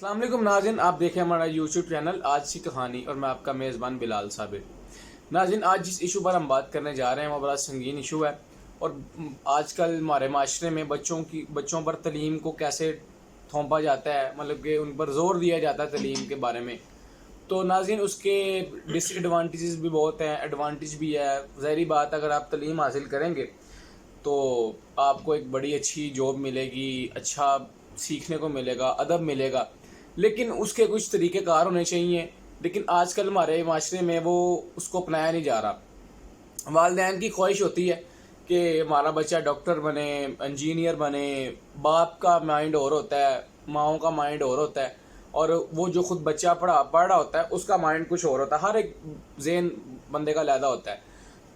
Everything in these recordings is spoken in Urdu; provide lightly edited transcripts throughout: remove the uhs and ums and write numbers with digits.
السلام علیکم ناظرین، آپ دیکھیں ہمارا یوٹیوب چینل آج سی کہانی اور میں آپ کا میزبان بلال صابر۔ ناظرین، آج جس ایشو پر ہم بات کرنے جا رہے ہیں وہ بڑا سنگین ایشو ہے، اور آج کل ہمارے معاشرے میں بچوں پر تعلیم کو کیسے تھوپا جاتا ہے، مطلب کہ ان پر زور دیا جاتا ہے تعلیم کے بارے میں۔ تو ناظرین، اس کے ڈس ایڈوانٹیجز بھی بہت ہیں، ایڈوانٹیج بھی ہے۔ ظاہری بات، اگر آپ تعلیم حاصل کریں گے تو آپ کو ایک بڑی اچھی جاب ملے گی، اچھا سیکھنے کو ملے گا، ادب ملے گا، لیکن اس کے کچھ طریقہ کار ہونے چاہیے۔ لیکن آج کل ہمارے معاشرے میں وہ اس کو اپنایا نہیں جا رہا۔ والدین کی خواہش ہوتی ہے کہ ہمارا بچہ ڈاکٹر بنے، انجینئر بنے، باپ کا مائنڈ اور ہوتا ہے، ماؤں کا مائنڈ اور ہوتا ہے، اور وہ جو خود بچہ پڑھ رہا ہوتا ہے اس کا مائنڈ کچھ اور ہوتا ہے۔ ہر ایک ذہن بندے کا علیحدہ ہوتا ہے،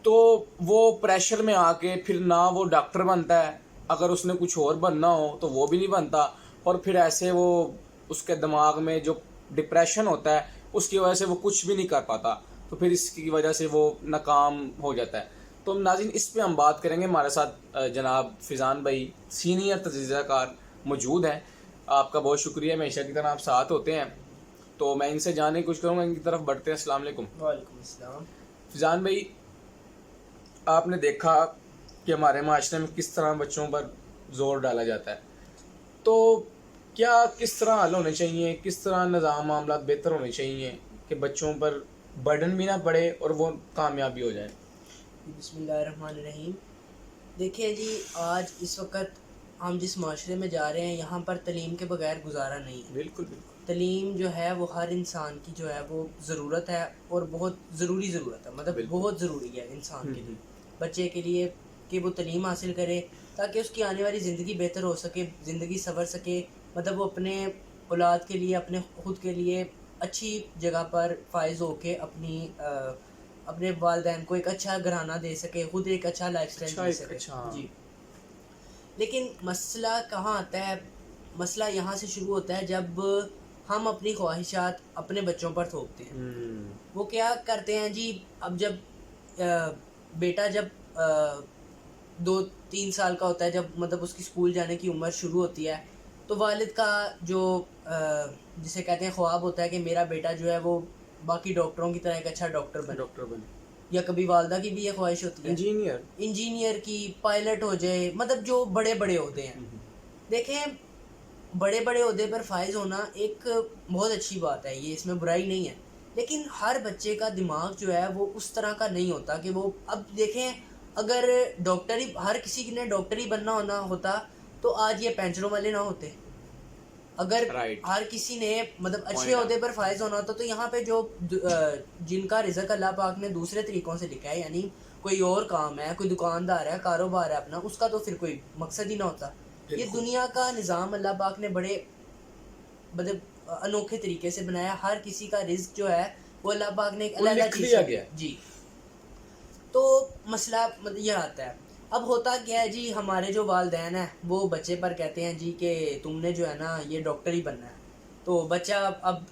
تو وہ پریشر میں آ کے پھر نہ وہ ڈاکٹر بنتا ہے، اگر اس نے کچھ اور بننا ہو تو وہ بھی نہیں بنتا، اور پھر ایسے وہ اس کے دماغ میں جو ڈپریشن ہوتا ہے اس کی وجہ سے وہ کچھ بھی نہیں کر پاتا، تو پھر اس کی وجہ سے وہ ناکام ہو جاتا ہے۔ تو ناظرین، اس پہ ہم بات کریں گے۔ ہمارے ساتھ جناب فیضان بھائی سینئر تجزیہ کار موجود ہیں۔ آپ کا بہت شکریہ، ہمیشہ کی طرح آپ ساتھ ہوتے ہیں، تو میں ان سے جاننے کی کوشش کروں گا، ان کی طرف بڑھتے ہیں۔ السلام علیکم۔ وعلیکم السلام۔ فیضان بھائی، آپ نے دیکھا کہ ہمارے معاشرے میں کس طرح بچوں پر زور ڈالا جاتا ہے، تو کیا کس طرح حل ہونے چاہیے، کس طرح نظام معاملات بہتر ہونے چاہیے کہ بچوں پر برڈن بھی نہ پڑے اور وہ کامیاب بھی ہو جائیں؟ بسم اللہ الرحمن الرحیم۔ دیکھیں جی، آج اس وقت ہم جس معاشرے میں جا رہے ہیں یہاں پر تعلیم کے بغیر گزارا نہیں ہے۔ بالکل بالکل۔ تعلیم جو ہے وہ ہر انسان کی جو ہے وہ ضرورت ہے، اور بہت ضروری ضرورت ہے، مطلب بہت ضروری ہے انسان کے لیے، بچے کے لیے، کہ وہ تعلیم حاصل کرے تاکہ اس کی آنے والی زندگی بہتر ہو سکے، زندگی سنور سکے، مطلب وہ اپنے اولاد کے لیے، اپنے خود کے لیے اچھی جگہ پر فائز ہو کے اپنے والدین کو ایک اچھا گھرانہ دے سکے، خود ایک اچھا لائف سٹائل دے سکے۔ جی، لیکن مسئلہ کہاں آتا ہے؟ مسئلہ یہاں سے شروع ہوتا ہے جب ہم اپنی خواہشات اپنے بچوں پر تھوپتے ہیں۔ وہ کیا کرتے ہیں جی، اب جب بیٹا جب 2-3 سال کا ہوتا ہے، جب مطلب اس کی اسکول جانے کی عمر شروع ہوتی ہے، تو والد کا جو جسے کہتے ہیں خواب ہوتا ہے کہ میرا بیٹا جو ہے وہ باقی ڈاکٹروں کی طرح ایک اچھا ڈاکٹر بنے، یا کبھی والدہ کی بھی یہ خواہش ہوتی ہے انجینئر کی، پائلٹ ہو جائے، مطلب جو بڑے بڑے عہدے ہیں۔ دیکھیں، بڑے بڑے عہدے پر فائز ہونا ایک بہت اچھی بات ہے، یہ اس میں برائی نہیں ہے، لیکن ہر بچے کا دماغ جو ہے وہ اس طرح کا نہیں ہوتا کہ وہ، اب دیکھیں، اگر ڈاکٹر ہی ہر کسی نے ڈاکٹر ہی بننا ہوتا تو آج یہ پینچروں والے نہ ہوتے۔ اگر ہر کسی نے مطلب اچھے عہدے پر فائز ہونا ہوتا تو یہاں پہ جو جن کا رزق اللہ پاک نے دوسرے طریقوں سے لکھا ہے، یعنی کوئی اور کام ہے، کوئی دکاندار ہے، کاروبار ہے اپنا، اس کا تو پھر کوئی مقصد ہی نہ ہوتا۔ یہ دنیا کا نظام اللہ پاک نے بڑے مطلب انوکھے طریقے سے بنایا، ہر کسی کا رزق جو ہے وہ اللہ پاک نے ایک علیحدہ چیز ہے۔ جی، تو مسئلہ یہ آتا ہے، اب ہوتا کیا ہے جی، ہمارے جو والدین ہیں وہ بچے پر کہتے ہیں جی کہ تم نے جو ہے نا یہ ڈاکٹر ہی بننا ہے، تو بچہ اب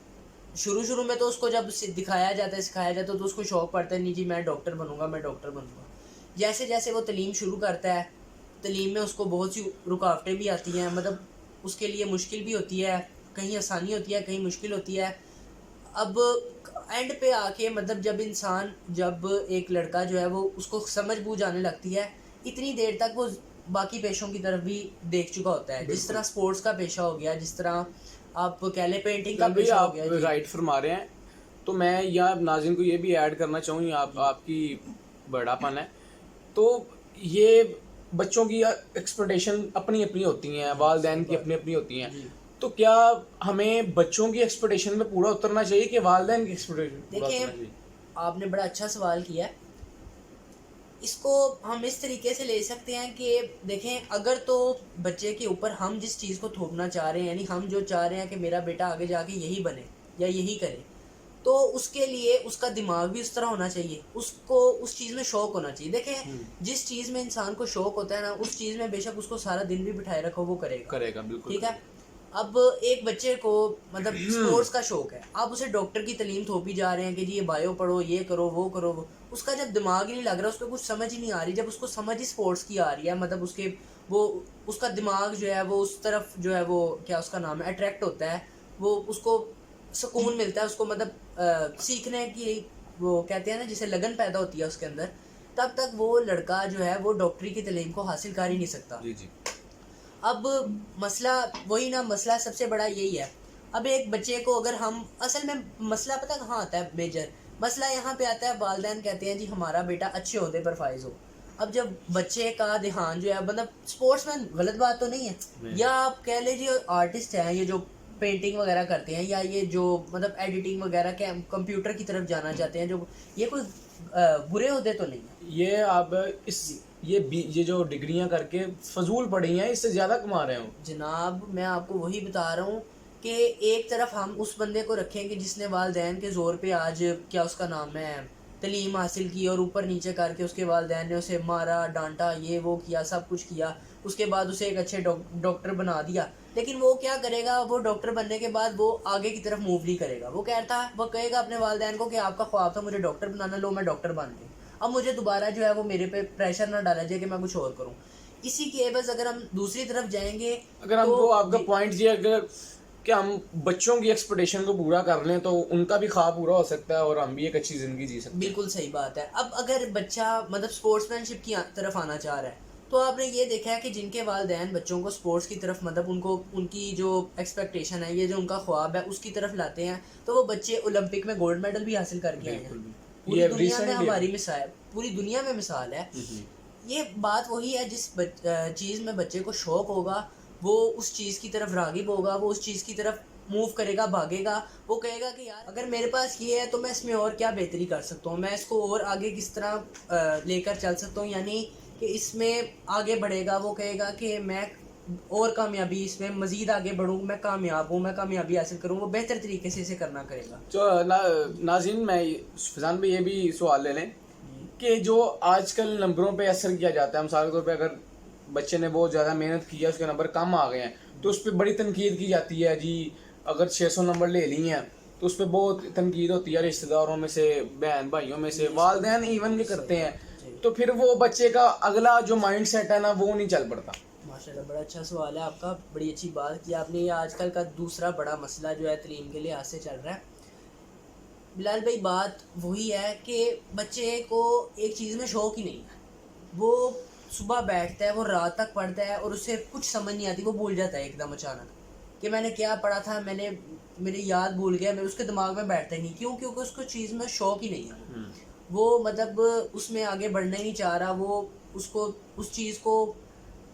شروع میں تو اس کو جب دکھایا جاتا ہے، سکھایا جاتا ہے، تو اس کو شوق پڑتا ہے، نہیں جی میں ڈاکٹر بنوں گا، میں ڈاکٹر بنوں گا۔ جیسے جیسے وہ تعلیم شروع کرتا ہے، تعلیم میں اس کو بہت سی رکاوٹیں بھی آتی ہیں، مطلب اس کے لیے مشکل بھی ہوتی ہے، کہیں آسانی ہوتی ہے، کہیں مشکل ہوتی ہے۔ اب اینڈ پہ آ کے مطلب جب ایک لڑکا جو ہے وہ اس کو سمجھ بوجھ آنے لگتی ہے، اتنی دیر تک وہ باقی پیشوں کی طرف بھی دیکھ چکا ہوتا ہے، جس طرح سپورٹس کا پیشہ ہو گیا، جس طرح آپ کہہ لیں پینٹنگ کا پیشہ ہو گیا۔ آپ رائٹ فرما رہے ہیں، تو میں یا ناظرین کو یہ بھی ایڈ کرنا چاہوں، آپ کی بڑا پن ہے، تو یہ بچوں کی ایکسپیکٹیشن اپنی اپنی ہوتی ہیں، والدین کی اپنی اپنی ہوتی ہیں، تو کیا ہمیں بچوں کی ایکسپیکٹیشن میں پورا اترنا چاہیے کہ والدین کی ایکسپیکٹیشن پورا اترنا چاہیے؟ آپ نے بڑا اچھا سوال کیا ہے۔ اس کو ہم اس طریقے سے لے سکتے ہیں کہ دیکھیں، اگر تو بچے کے اوپر ہم جس چیز کو تھوپنا چاہ رہے ہیں، یعنی ہم جو چاہ رہے ہیں کہ میرا بیٹا آگے جا کے یہی بنے یا یہی کرے، تو اس کے لیے اس کا دماغ بھی اس طرح ہونا چاہیے، اس کو اس چیز میں شوق ہونا چاہیے۔ دیکھیں، جس چیز میں انسان کو شوق ہوتا ہے نا، اس چیز میں بے شک اس کو سارا دن بھی بٹھائے رکھو وہ کرے گا، بالکل ٹھیک ہے۔ اب ایک بچے کو مطلب سپورٹس کا شوق ہے، آپ اسے ڈاکٹر کی تعلیم تھوپی جا رہے ہیں کہ جی یہ بایو پڑھو، یہ کرو، وہ کرو، اس کا جب دماغ ہی نہیں لگ رہا، اس کو کچھ سمجھ ہی نہیں آ رہی، جب اس کو سمجھ ہی سپورٹس کی آ رہی ہے، مطلب اس کا دماغ جو ہے وہ اس طرف جو ہے وہ کیا اس کا نام ہے اٹریکٹ ہوتا ہے، وہ اس کو سکون ملتا ہے، اس کو مطلب سیکھنے کی وہ کہتے ہیں نا جسے لگن پیدا ہوتی ہے اس کے اندر، تب تک وہ لڑکا جو ہے وہ ڈاکٹری کی تعلیم کو حاصل کر ہی نہیں سکتا. جی جی. اب مسئلہ وہی نا، مسئلہ سب سے بڑا یہی ہے. اب ایک بچے کو اگر ہم اصل میں مسئلہ پتہ کہاں آتا ہے میجر مسئلہ یہاں پہ آتا ہے، والدین کہتے ہیں جی ہمارا بیٹا اچھے عہدے پر فائز ہو. اب جب بچے کا دھیان جو ہے مطلب اسپورٹس مین غلط بات تو نہیں ہے، یا آپ کہہ لیجیے آرٹسٹ ہیں یہ جو پینٹنگ وغیرہ کرتے ہیں، یا یہ جو مطلب ایڈیٹنگ وغیرہ کے کمپیوٹر کی طرف جانا چاہتے ہیں، جو یہ کوئی برے عہدے تو نہیں ہیں. یہ آپ یہ جو ڈگریاں کر کے فضول پڑھی ہیں، اس سے زیادہ کما رہے ہوں جناب. میں آپ کو وہی بتا رہا ہوں کہ ایک طرف ہم اس بندے کو رکھیں کہ جس نے والدین کے زور پہ آج کیا اس کا نام ہے تعلیم حاصل کی، اور اوپر نیچے کر کے اس کے والدین نے اسے مارا ڈانٹا یہ وہ کیا سب کچھ کیا، اس کے بعد اسے ایک اچھے ڈاکٹر بنا دیا. لیکن وہ کیا کرے گا، وہ ڈاکٹر بننے کے بعد وہ آگے کی طرف موو نہیں کرے گا. وہ کہے گا اپنے والدین کو کہ آپ کا خواب تھا مجھے ڈاکٹر بنانا، لو میں ڈاکٹر بن گئی، اب مجھے دوبارہ جو ہے وہ میرے پہ پریشر نہ ڈالا جائے کہ میں کچھ اور کروں. اسی کے عوض اگر ہم دوسری طرف جائیں گے، اگر ہم کو آپ کا پوائنٹ یہ اگر کہ ہم بچوں کی ایکسپیکٹیشن کو پورا کر لیں تو ان کا بھی خواب پورا ہو سکتا ہے اور ہم بھی ایک اچھی زندگی جی سکتے ہیں. بالکل صحیح بات ہے. اب اگر بچہ مطلب اسپورٹس مین شپ کی طرف آنا چاہ رہا ہے تو آپ نے یہ دیکھا ہے کہ جن کے والدین بچوں کو اسپورٹس کی طرف مطلب ان کی جو ایکسپیکٹیشن ہے، یہ جو ان کا خواب ہے اس کی طرف لاتے ہیں، تو وہ بچے اولمپک میں گولڈ میڈل بھی حاصل کر کے آئے ہیں. پوری دنیا میں ہماری مثال، پوری دنیا میں مثال ہے. یہ بات وہی ہے جس چیز میں بچے کو شوق ہوگا وہ اس چیز کی طرف راغب ہوگا، وہ اس چیز کی طرف موو کرے گا، بھاگے گا. وہ کہے گا کہ یار اگر میرے پاس یہ ہے تو میں اس میں اور کیا بہتری کر سکتا ہوں، میں اس کو اور آگے کس طرح لے کر چل سکتا ہوں، یعنی کہ اس میں آگے بڑھے گا. وہ کہے گا کہ میں اور کامیابی اس میں مزید آگے بڑھوں، میں کامیاب ہوں، میں کامیابی حاصل کروں. وہ بہتر طریقے سے اسے کرنا کرے گا. تو ناظرین میں فضان بھائی یہ بھی سوال لے لیں کہ جو آج کل نمبروں پہ اثر کیا جاتا ہے، مثال کے طور پہ اگر بچے نے بہت زیادہ محنت کی ہے، اس کے نمبر کم آ گئے ہیں تو اس پہ بڑی تنقید کی جاتی ہے. جی اگر 600 نمبر لے لی ہیں تو اس پہ بہت تنقید ہوتی ہے، رشتہ داروں میں سے، بہن بھائیوں میں سے، والدین ایون بھی کرتے ہیں. تو پھر وہ بچے کا اگلا جو مائنڈ سیٹ ہے نا وہ نہیں چل پڑتا. ماشاءاللہ بڑا اچھا سوال ہے آپ کا، بڑی اچھی بات کی آپ نے. یہ آج کل کا دوسرا بڑا مسئلہ جو ہے تعلیم کے لحاظ سے چل رہا ہے. بلال بھائی بات وہی ہے کہ بچے کو ایک چیز میں شوق ہی نہیں ہے. وہ صبح بیٹھتا ہے، وہ رات تک پڑھتا ہے اور اسے کچھ سمجھ نہیں آتی، وہ بھول جاتا ہے ایک دم اچانک کہ میں نے کیا پڑھا تھا، میری یاد بھول گیا، اس کے دماغ میں بیٹھتا ہی نہیں. کیوں؟ کیونکہ اس کو چیز میں شوق ہی نہیں ہے. وہ مطلب اس میں آگے بڑھنا ہی نہیں چاہ رہا. وہ اس چیز کو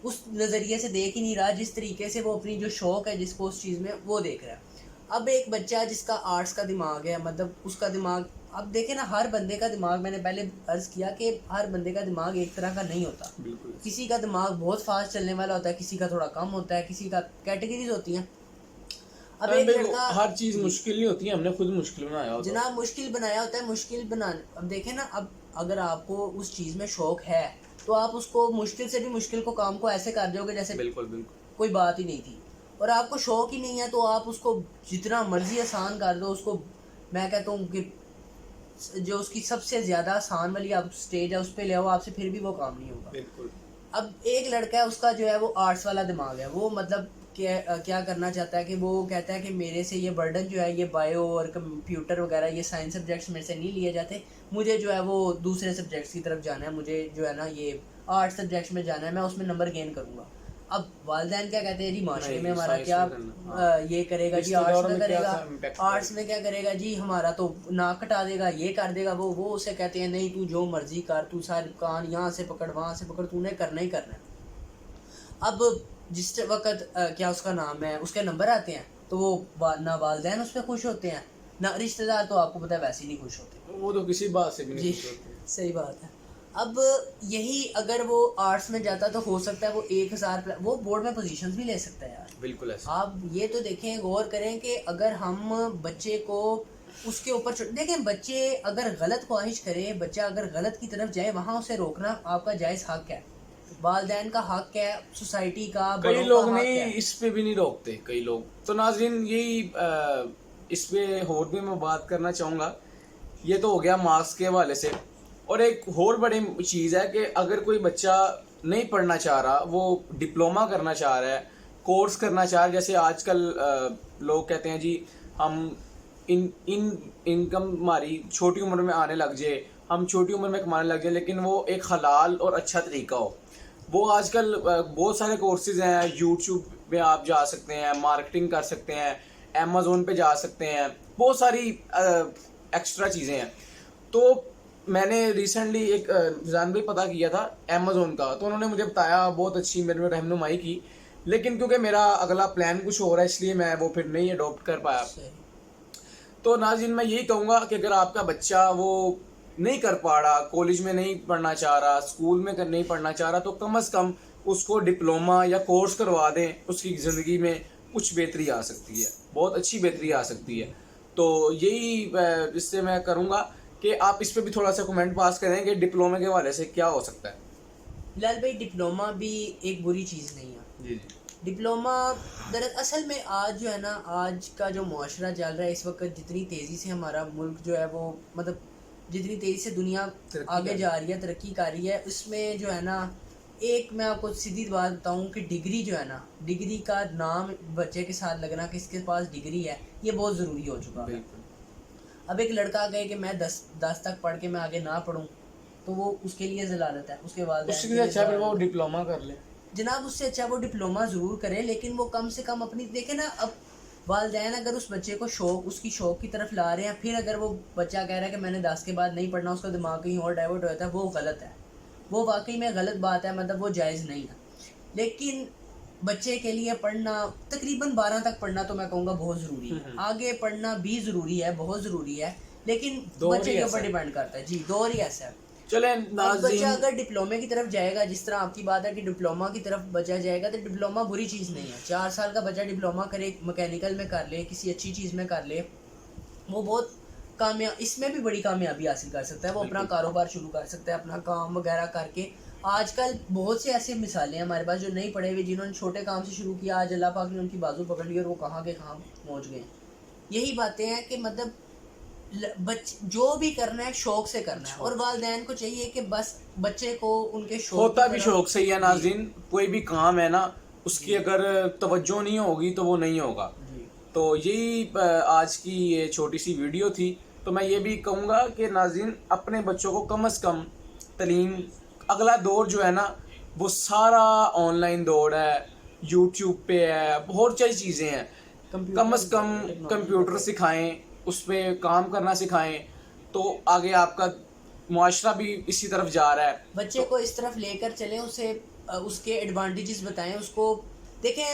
اس نظریے سے دیکھ ہی نہیں رہا جس طریقے سے وہ اپنی جو شوق ہے جس کو اس چیز میں وہ دیکھ رہا ہے. اب ایک بچہ جس کا آرٹس کا دماغ ہے، مطلب اس کا دماغ، اب دیکھیں نا ہر بندے کا دماغ، میں نے پہلے عرض کیا کہ ہر بندے کا دماغ ایک طرح کا نہیں ہوتا. کسی کا دماغ بہت فاسٹ چلنے والا ہوتا ہے، کسی کا تھوڑا کم ہوتا ہے، کسی کا کیٹیگریز ہوتی ہیں. اب ایک لڑکا، ہر چیز مشکل نہیں ہوتی ہے، ہم نے خود مشکل بنایا ہوتا ہے. جناب مشکل بنایا ہوتا ہے، مشکل بنانے. اب دیکھیں نا، اب اگر آپ کو اس چیز میں شوق ہے تو آپ اس کو مشکل سے بھی مشکل کو کام کو ایسے کر دو گے جیسے بالکل کوئی بات ہی نہیں تھی. اور آپ کو شوق ہی نہیں ہے تو آپ اس کو جتنا مرضی آسان کر دو. اس کو میں کہتا ہوں کہ جو اس کی سب سے زیادہ آسان والی آپ سٹیج ہے اس پہ لے آؤ، آپ سے پھر بھی وہ کام نہیں ہوگا. بالکل. اب ایک لڑکا ہے، اس کا جو ہے وہ آرٹس والا دماغ ہے. وہ مطلب کیا کرنا چاہتا ہے کہ وہ کہتا ہے کہ میرے سے یہ برڈن جو ہے یہ بایو اور کمپیوٹر وغیرہ یہ سائنس سبجیکٹس میرے سے نہیں لیے جاتے، مجھے جو ہے وہ دوسرے سبجیکٹس کی طرف جانا ہے، مجھے جو ہے نا یہ آرٹس سبجیکٹس میں جانا ہے، میں اس میں نمبر گین کروں گا. اب والدین کیا کہتے ہیں جی معاشرے میں ہمارا کیا یہ کرے گا جی، آرٹس میں کرے گا، آرٹس میں کیا کرے گا جی، ہمارا تو ناک کٹا دے گا، یہ کر دے گا. وہ اسے کہتے ہیں نہیں تو جو مرضی کر، تو سارے کان یہاں سے پکڑ وہاں سے پکڑ، تو نے کرنا ہی کرنا ہے. اب جس وقت کیا اس کا نام ہے اس کے نمبر آتے ہیں تو وہ نہ والدین اس پہ خوش ہوتے ہیں، نہ رشتہ دار تو آپ کو پتہ ہے ویسے ہی نہیں خوش ہوتے. وہ تو کسی بات سے بھی نہیں خوش ہوتے. صحیح بات ہے. اب یہی اگر وہ آرٹس میں جاتا تو ہو سکتا ہے وہ 1000 وہ بورڈ میں پوزیشنز بھی لے سکتا ہے یار. بالکل ایسا. آپ یہ تو دیکھیں، غور کریں کہ اگر ہم بچے کو اس کے اوپر دیکھیں، بچے اگر غلط خواہش کرے، بچہ اگر غلط کی طرف جائے، وہاں اسے روکنا آپ کا جائز حق ہے، والدین کا حق ہے، سوسائٹی کا، کئی لوگ نہیں اس پہ بھی نہیں روکتے کئی لوگ. تو ناظرین یہی اس پہ اور بھی میں بات کرنا چاہوں گا. یہ تو ہو گیا مارکس کے حوالے سے. اور ایک اور بڑی چیز ہے کہ اگر کوئی بچہ نہیں پڑھنا چاہ رہا، وہ ڈپلوما کرنا چاہ رہا ہے کورس کرنا چاہ رہا ہے. جیسے آج کل لوگ کہتے ہیں جی ہم انکم ہماری چھوٹی عمر میں آنے لگ جائے, ہم چھوٹی عمر میں کمانے لگ جائیں, لیکن وہ ایک حلال اور اچھا طریقہ ہو. وہ آج کل بہت سارے کورسز ہیں, یوٹیوب پہ آپ جا سکتے ہیں, مارکیٹنگ کر سکتے ہیں, امیزون پہ جا سکتے ہیں, بہت ساری ایکسٹرا چیزیں ہیں. تو میں نے ریسنٹلی ایک رمضان بھی پتہ کیا تھا امیزون کا, تو انہوں نے مجھے بتایا, بہت اچھی میرے میں رہنمائی کی, لیکن کیونکہ میرا اگلا پلان کچھ ہو رہا ہے اس لیے میں وہ پھر نہیں اڈاپٹ کر پایا. تو ناظرین میں یہی کہوں گا کہ اگر آپ کا بچہ وہ نہیں کر پا رہا, کالج میں نہیں پڑھنا چاہ رہا, اسکول میں نہیں پڑھنا چاہ رہا, تو کم از کم اس کو ڈپلومہ یا کورس کروا دیں, اس کی زندگی میں کچھ بہتری آ سکتی ہے, بہت اچھی بہتری آ سکتی ہے. تو یہی اس سے میں کروں گا کہ آپ اس پہ بھی تھوڑا سا کمنٹ پاس کریں کہ ڈپلومے کے حوالے سے کیا ہو سکتا ہے. بلال بھائی ڈپلومہ بھی ایک بری چیز نہیں ہے. جی ڈپلومہ دراصل میں آج جو ہے نا, آج کا جو معاشرہ چل رہا ہے اس وقت, جتنی تیزی سے ہمارا ملک جو ہے وہ مطلب جتنی تیزی سے دنیا آگے جا رہی ہے, ترقی کر رہی ہے, اس میں جو ہے نا ایک میں آپ کو سیدھی بات بتاؤں کہ ڈگری جو ہے نا, ڈگری کا نام بچے کے ساتھ لگنا کہ اس کے پاس ڈگری ہے, یہ بہت ضروری ہو چکا ہے. اب ایک لڑکا کہے کہ میں 10 تک پڑھ کے میں آگے نہ پڑھوں تو وہ اس کے لیے ضلالت ہے, اس کے والدین. اس سے اچھا پھر وہ ڈپلومہ کر لے جناب, اس سے اچھا وہ ڈپلومہ ضرور کرے, لیکن وہ کم سے کم اپنی دیکھیں نا. اب والدین اگر اس بچے کو اس کی شوق کی طرف لا رہے ہیں, پھر اگر وہ بچہ کہہ رہا ہے کہ میں نے 10 کے بعد نہیں پڑھنا, اس کا دماغ کہیں اور ڈائیورٹ ہو جاتا ہے, وہ غلط ہے, وہ واقعی میں غلط بات ہے, مطلب وہ جائز نہیں ہے. لیکن بچے کے لیے پڑھنا تقریباً 12 تک پڑھنا تو میں کہوں گا بہت ضروری ہے. آگے پڑھنا بھی ضروری ہے, بہت ضروری ہے, لیکن بچے کے اوپر ڈیپینڈ کرتا ہے. جی, دور ہی ایسا ہے. چلیں بچہ اگر ڈپلومے کی طرف جائے گا, جس طرح آپ کی بات ہے کہ ڈپلومہ کی طرف بچہ جائے گا, تو ڈپلومہ بری چیز نہیں ہے. 4 سال کا بچہ ڈپلومہ کرے, مکینیکل میں کر لے, کسی اچھی چیز میں کر لے, وہ بہت اس میں بھی بڑی کامیابی حاصل کر سکتا ہے. وہ اپنا کاروبار شروع کر سکتا ہے, اپنا کام وغیرہ کر کے. آج کل بہت سے ایسے مثالیں ہیں ہمارے پاس جو نہیں پڑھے ہوئے, جنہوں نے چھوٹے کام سے شروع کیا, آج اللہ پاک نے ان کی بازو پکڑ لی اور وہ کہاں کے کہاں پہنچ گئے. یہی باتیں ہیں کہ مطلب جو بھی کرنا ہے شوق سے کرنا ہے, اور والدین کو چاہیے کہ بس بچے کو ان کے شوق ہوتا بھی شوق سے ہی ہے. ناظرین, کوئی بھی کام ہے نا, اس کی اگر توجہ نہیں ہوگی تو وہ نہیں ہوگا. تو یہی آج کی یہ چھوٹی سی ویڈیو تھی. تو میں یہ بھی کہوں گا کہ ناظرین اپنے بچوں کو کم از کم تعلیم, اگلا دور جو ہے نا وہ سارا آن لائن دور ہے, یوٹیوب پہ ہے, بہت ساری چیزیں ہیں, کم از کم کمپیوٹر سکھائیں, اس پہ کام کرنا سکھائیں, تو آگے آپ کا معاشرہ بھی اسی طرف جا رہا ہے. بچے کو اس طرف لے کر چلیں, اسے اس کے ایڈوانٹیجز بتائیں. اس کو دیکھیں,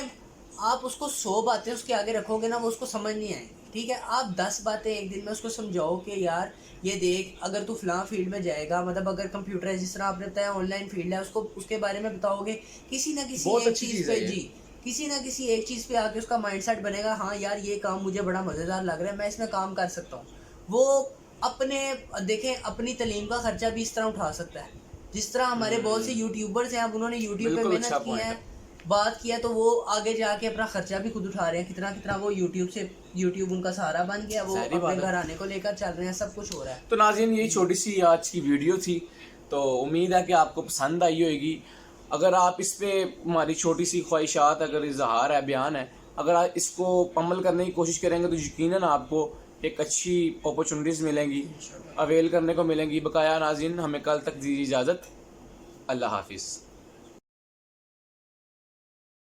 آپ اس کو 100 باتیں اس کے آگے رکھو گے نا, وہ اس کو سمجھ نہیں آئیں گی. ٹھیک ہے, آپ 10 باتیں ایک دن میں اس کو سمجھاؤ کہ یار یہ دیکھ, اگر تو فلاں فیلڈ میں جائے گا, مطلب اگر کمپیوٹر ہے, جس طرح آپ نے بتایا آن لائن فیلڈ ہے, اس کو اس کے بارے میں بتاؤ گے, کسی نہ کسی ایک چیز پہ, جی کسی نہ کسی ایک چیز پہ آ کے اس کا مائنڈ سیٹ بنے گا, ہاں یار یہ کام مجھے بڑا مزیدار لگ رہا ہے, میں اس میں کام کر سکتا ہوں. وہ اپنے دیکھیں اپنی تعلیم کا خرچہ بھی اس طرح اٹھا سکتا ہے, جس طرح ہمارے بہت سے یوٹیوبرز ہیں, اب انہوں نے یوٹیوب پہ محنت کی ہے, بات کیا, تو وہ آگے جا کے اپنا خرچہ بھی خود اٹھا رہے ہیں. کتنا وہ یوٹیوب ان کا سہارا بن گیا, وہ اپنے گھر آنے کو لے کر چل رہے ہیں, سب کچھ ہو رہا ہے. تو ناظرین یہی چھوٹی سی آج کی ویڈیو تھی, تو امید ہے کہ آپ کو پسند آئی ہوئے گی. اگر آپ اس پہ ہماری چھوٹی سی خواہشات اگر اظہار ہے, بیان ہے, اگر آپ اس کو عمل کرنے کی کوشش کریں گے تو یقیناً آپ کو ایک اچھی اپرچونیٹیز ملیں گی, اویل کرنے کو ملیں گی. بقایا ناظرین ہمیں کل تک دیجیے اجازت. اللہ حافظ.